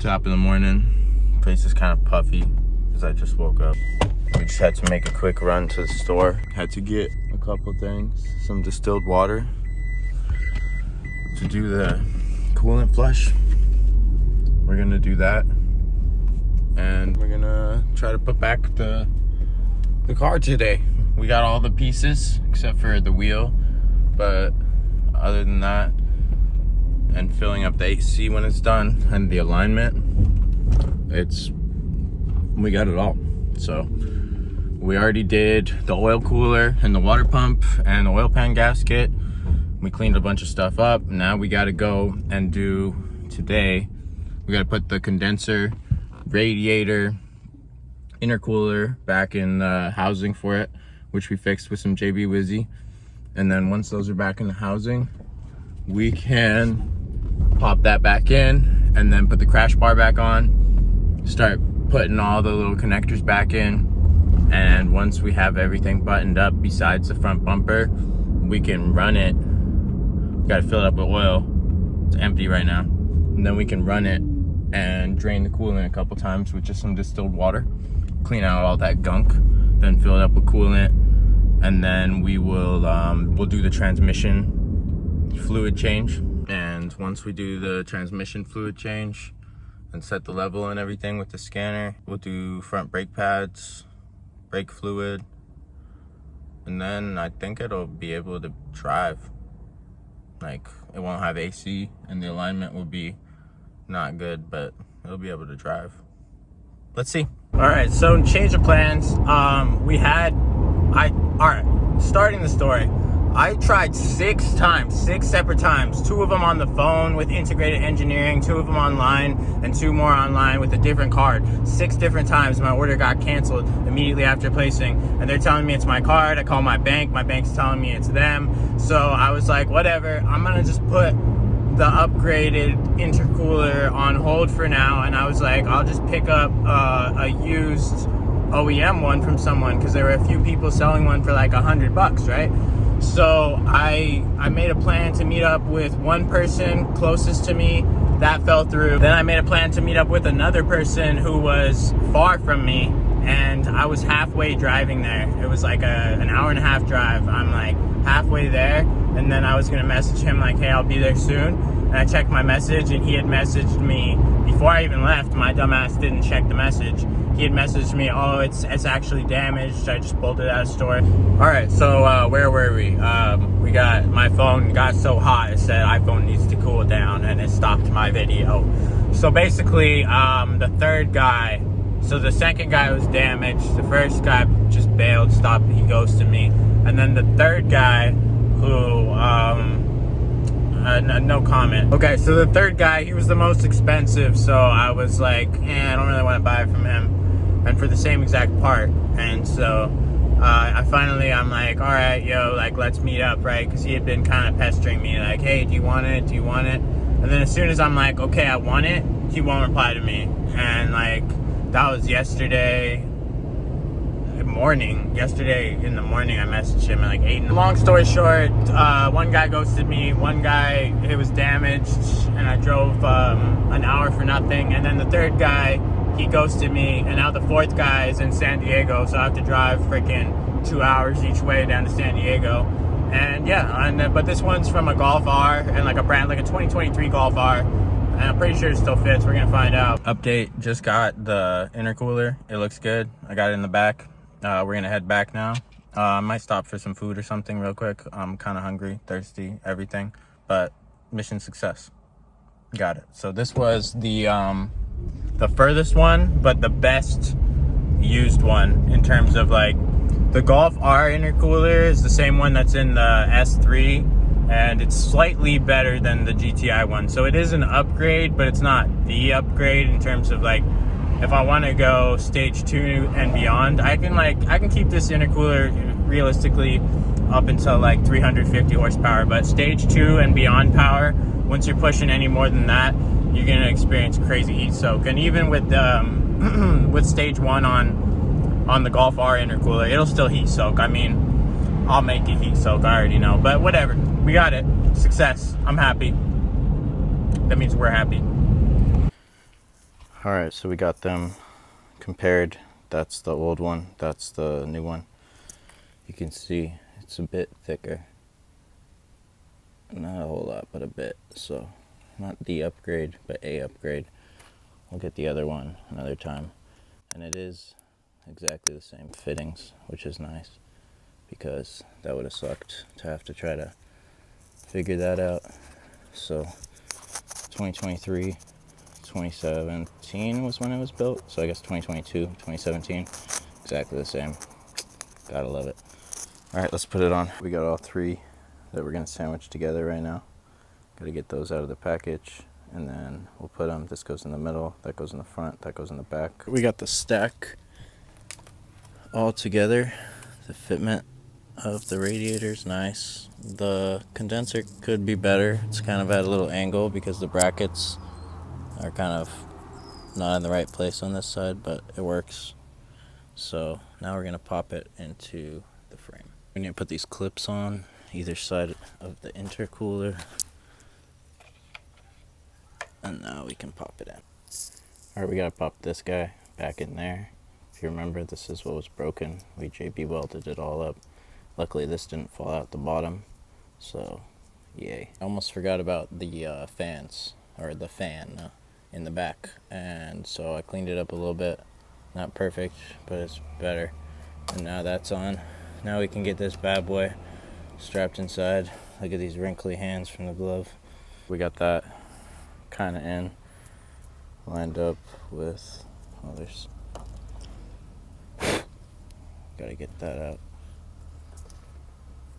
Top of the morning. Place is kind of puffy because I just woke up. We just had to make a quick run to the store. Had to get a couple things. Some distilled water to do the coolant flush. We're gonna do that. And we're gonna try to put back the car today. We got all the pieces except for the wheel. But other than that, and filling up the AC when it's done, and the alignment, we got it all. So we already did the oil cooler and the water pump and the oil pan gasket. We cleaned a bunch of stuff up. Now we got to go and do today. We got to put the condenser, radiator, intercooler back in the housing for it, which we fixed with some JB Wizzy. And then once those are back in the housing, we can pop that back in and then put the crash bar back on, start putting all the little connectors back in. And once we have everything buttoned up besides the front bumper, we can run it. We gotta fill it up with oil. It's empty right now. And then we can run it and drain the coolant a couple times with just some distilled water, clean out all that gunk, then fill it up with coolant. And then we will we'll do the transmission fluid change. And once we do the transmission fluid change and set the level and everything with the scanner, we'll do front brake pads, brake fluid, and then I think it'll be able to drive. Like, it won't have AC and the alignment will be not good, but it'll be able to drive. Let's see. All right, so change of plans. Starting the story. I tried 6 separate times. 2 of them on the phone with integrated engineering, 2 of them online, and 2 more online with a different card. 6 different times my order got canceled immediately after placing, and they're telling me it's my card. I call my bank's telling me it's them. So I was like, whatever, I'm gonna just put the upgraded intercooler on hold for now. And I was like, I'll just pick up a used OEM one from someone, because there were a few people selling one for like $100, right? So I made a plan to meet up with one person closest to me. That fell through. Then I made a plan to meet up with another person who was far from me, and I was halfway driving there. It was like an hour and a half drive. I'm like halfway there, and then I was gonna message him like, hey, I'll be there soon. And I checked my message, and he had messaged me before I even left. My dumbass didn't check the message. He had messaged me, oh, it's actually damaged. I just pulled it out of store. All right, so where were we? We got, my phone got so hot, it said iPhone needs to cool down, and it stopped my video. So basically, the third guy, so the second guy was damaged. The first guy just bailed, stopped, he ghosted me. And then the third guy who, no comment. Okay, so the third guy, he was the most expensive, so I was like, I don't really want to buy it from him, and for the same exact part. And so I'm like, all right, yo, like, let's meet up, right? Because he had been kind of pestering me, like, hey, do you want it? Do you want it? And then as soon as I'm like, okay, I want it, he won't reply to me. And like, that was yesterday in the morning. I messaged him at like 8. Long story short, one guy ghosted me, one guy, it was damaged, and I drove an hour for nothing. And then the third guy, he ghosted me, and now the fourth guy is in San Diego, so I have to drive freaking 2 hours each way down to San Diego. And yeah, but this one's from a Golf R, and like a 2023 Golf R, and I'm pretty sure it still fits. We're gonna find out. Update, just got the intercooler. It looks good. I got it in the back. We're gonna head back now. I might stop for some food or something real quick. I'm kind of hungry, thirsty, everything, but mission success. Got it. So this was the furthest one, but the best used one in terms of like the Golf R intercooler is the same one that's in the S3, and it's slightly better than the GTI one. So it is an upgrade, but it's not the upgrade in terms of like, if I want to go stage 2 and beyond, I can keep this intercooler realistically up until like 350 horsepower, but stage 2 and beyond power, once you're pushing any more than that, you're gonna experience crazy heat soak. And even with with stage 1 on the Golf R intercooler, it'll still heat soak. I mean, I'll make it heat soak, I already know, but whatever, we got it. Success. I'm happy. That means we're happy. Alright, so we got them compared. That's the old one, that's the new one. You can see it's a bit thicker. Not a whole lot, but a bit. So, not the upgrade, but a upgrade. We'll get the other one another time. And it is exactly the same fittings, which is nice, because that would have sucked to have to try to figure that out. So 2023, 2017 was when it was built, so I guess 2022, 2017, exactly the same. Gotta love it. All right, let's put it on. We got all three that we're gonna sandwich together right now. Gotta get those out of the package, and then we'll put them. This goes in the middle, that goes in the front, that goes in the back. We got the stack all together. The fitment of the radiator's nice. The condenser could be better. It's kind of at a little angle because the brackets are kind of not in the right place on this side, but it works. So now we're gonna pop it into the frame. We need to put these clips on either side of the intercooler, and now we can pop it in. Alright, we gotta pop this guy back in there. If you remember, this is what was broken. We JB welded it all up. Luckily this didn't fall out the bottom, so yay. I almost forgot about the fans, or the fan in the back, and so I cleaned it up a little bit. Not perfect, but it's better. And now that's on. Now we can get this bad boy strapped inside. Look at these wrinkly hands from the glove. We got that kind of in, lined up with others. Gotta get that out.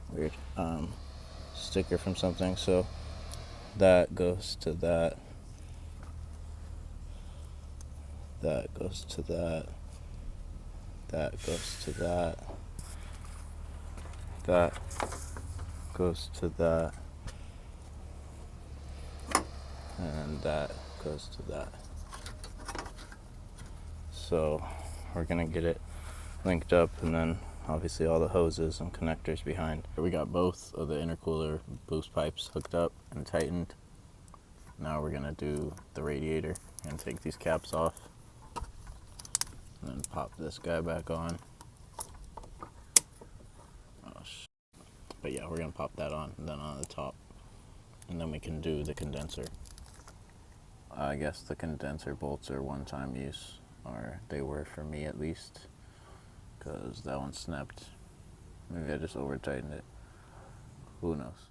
Weird sticker from something. So that goes to that. That goes to that. That goes to that. That goes to that. And that goes to that. So we're gonna get it linked up, and then obviously all the hoses and connectors behind. We got both of the intercooler boost pipes hooked up and tightened. Now we're gonna do the radiator and take these caps off, and then pop this guy back on. But yeah, we're gonna pop that on, and then on the top, and then we can do the condenser. I guess the condenser bolts are one-time use, or they were for me at least, because that one snapped. Maybe I just over tightened it. Who knows?